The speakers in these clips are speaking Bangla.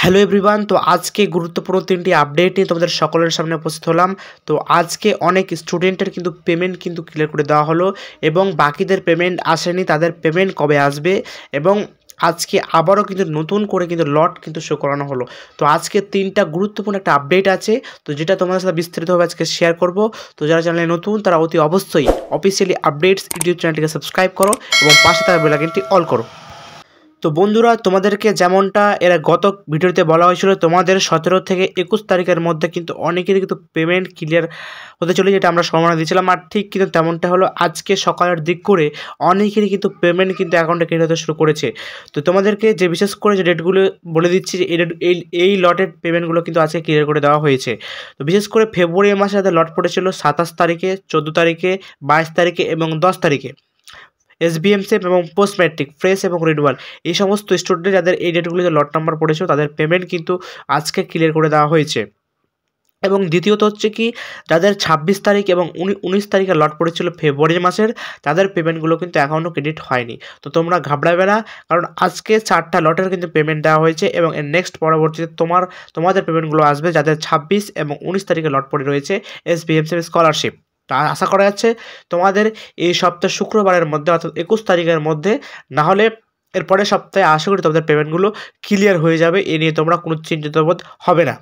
Hello everyone. তো আজকে গুরুত্বপূর্ণ 3টি আপডেট নিয়ে তোমাদের সকলের সামনে উপস্থিত হলাম। তো আজকে অনেক স্টুডেন্টের কিন্তু পেমেন্ট কিন্তু ক্লিয়ার করে দেওয়া হলো এবং বাকিদের পেমেন্ট আসেনি, তাদের পেমেন্ট কবে আসবে এবং আজকে আবারও কিন্তু নতুন করে কিন্তু লট কিন্তু শো করানো হলো। তো আজকে 3টা গুরুত্বপূর্ণ একটা আপডেট আছে, তো যেটা তোমাদের সাথে বিস্তারিতভাবে আজকে শেয়ার করব। তো যারা চ্যানেলে নতুন তারা অতি অবশ্যই অফিসিয়ালি আপডেটস ইউটিউব চ্যানেলটিকে সাবস্ক্রাইব করো এবং পাশে থাকা বেল আইকনটি অল করো। তো বন্ধুরা, তোমাদেরকে যেমনটা এর গত ভিডিওতে বলা হয়েছিল, তোমাদের 17 থেকে 21 তারিখের মধ্যে কিন্তু অনেকেরই কিন্তু পেমেন্ট ক্লিয়ার হতে চলে, যেটা আমরা সম্ভাবনা দিয়েছিলাম। আর ঠিক কিন্তু তেমনটা হলো, আজকে সকালের দিক করে অনেকেরই কিন্তু পেমেন্ট কিন্তু অ্যাকাউন্টে ক্লিয়ার হতে শুরু করেছে। তো তোমাদেরকে যে বিশেষ করে যে ডেটগুলো বলে দিচ্ছি, যে এই লটের পেমেন্টগুলো কিন্তু আজকে ক্লিয়ার করে দেওয়া হয়েছে। তো বিশেষ করে ফেব্রুয়ারি মাসে যাদের লট পড়েছিল 27 তারিখে, 14 তারিখে, 22 তারিখে এবং 10 তারিখে, এসবিএমসিএফ এবং পোস্ট ম্যাট্রিক, ফ্রেশ এবং রিনিউয়াল, এই সমস্ত স্টুডেন্ট যাদের এই ডেটগুলিতে লট নাম্বার পড়েছিল তাদের পেমেন্ট কিন্তু আজকে ক্লিয়ার করে দেওয়া হয়েছে। এবং দ্বিতীয়ত হচ্ছে কি, যাদের 26 তারিখ এবং 19 তারিখে লট পড়েছিল ফেব্রুয়ারি মাসের, তাদের পেমেন্টগুলো কিন্তু এখনও ক্রেডিট হয়নি। তো তোমরা ঘাবড়াবে না, কারণ আজকে 4টা লটের কিন্তু পেমেন্ট দেওয়া হয়েছে এবং এর নেক্সট পরবর্তীতে তোমাদের পেমেন্টগুলো আসবে যাদের 26 এবং 19 তারিখে লট পড়ে রয়েছে এসবিএমসিএফ স্কলারশিপ। তা আশা করা যাচ্ছে তোমাদের এই সপ্তাহ শুক্রবারের মধ্যে, অর্থাৎ 21 তারিখের মধ্যে, না হলে এরপরের সপ্তাহে আশা করি তোমাদের পেমেন্টগুলো ক্লিয়ার হয়ে যাবে। এ নিয়ে তোমরা কোনো চিন্তিত বোধ হবে না।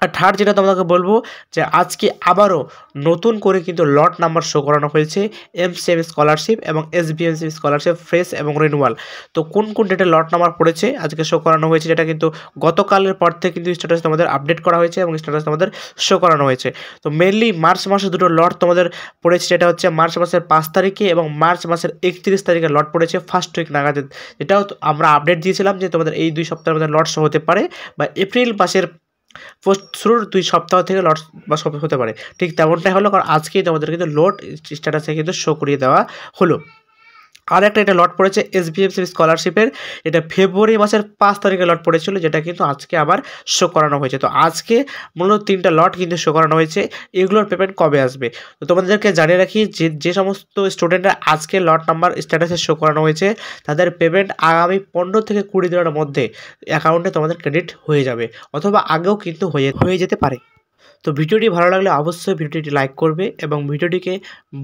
আর থার্ড যেটা তোমাকে বলবো, যে আজকে আবারও নতুন করে কিন্তু লট নাম্বার শো করানো হয়েছে এমসিএম স্কলারশিপ এবং এসবিএমসি স্কলারশিপ, ফ্রেশ এবং রিনিউয়াল। তো কোন কোন ডেটে লট নাম্বার পড়েছে আজকে শো করানো হয়েছে, যেটা কিন্তু গতকালের পর থেকে কিন্তু স্ট্যাটাস তোমাদের আপডেট করা হয়েছে এবং স্ট্যাটাস তোমাদের শো করানো হয়েছে। তো মেনলি মার্চ মাসে দুটো লট তোমাদের পড়েছে, যেটা হচ্ছে মার্চ মাসের 5 তারিখে এবং মার্চ মাসের 31 তারিখে লট পড়েছে ফার্স্ট উইক নাগাদ। এটাও আমরা আপডেট দিয়েছিলাম যে তোমাদের এই 2 সপ্তাহের মধ্যে লট শো হতে পারে, বা এপ্রিল মাসের শুরুর 2 সপ্তাহ থেকে লট বা হতে পারে। ঠিক তেমনটাই হলো, কারণ আজকেই তোমাদের কিন্তু লোড স্ট্যাটাসে কিন্তু শো করিয়ে দেওয়া হলো। আর একটা এটা লট পড়েছে এসবিএমসি স্কলারশিপের, এটা ফেব্রুয়ারি মাসের 5 তারিখে লট পড়েছিল, যেটা কিন্তু আজকে আবার শো করানো হয়েছে। তো আজকে মূলত 3টা লট কিন্তু শো করানো হয়েছে। এগুলোর পেমেন্ট কবে আসবে, তো তোমাদেরকে জানিয়ে রাখি যে সমস্ত স্টুডেন্টরা আজকে লট নাম্বার স্ট্যাটাসে শো করানো হয়েছে, তাদের পেমেন্ট আগামী 15 থেকে 20 দিনের মধ্যে অ্যাকাউন্টে তোমাদের ক্রেডিট হয়ে যাবে, অথবা আগেও কিন্তু হয়ে যেতে পারে। তো ভিডিওটি ভালো লাগলে অবশ্যই ভিডিওটি লাইক করবে এবং ভিডিওটিকে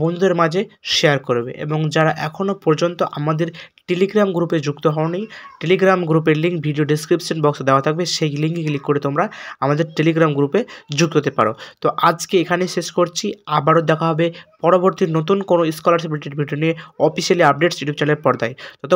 বন্ধুদের মাঝে শেয়ার করবে। এবং যারা এখনও পর্যন্ত আমাদের টেলিগ্রাম গ্রুপে যুক্ত হওনি, টেলিগ্রাম গ্রুপের লিঙ্ক ভিডিও ডেসক্রিপশন বক্সে দেওয়া থাকবে, সেই লিঙ্কে ক্লিক করে তোমরা আমাদের টেলিগ্রাম গ্রুপে যুক্ত হতে পারো। তো আজকে এখানে শেষ করছি, আবারও দেখা হবে পরবর্তী নতুন কোনো স্কলারশিপ রিলেটেড ভিডিও নিয়ে অফিসিয়ালি আপডেটস ইউটিউব চ্যানেলের পর্দায়। তত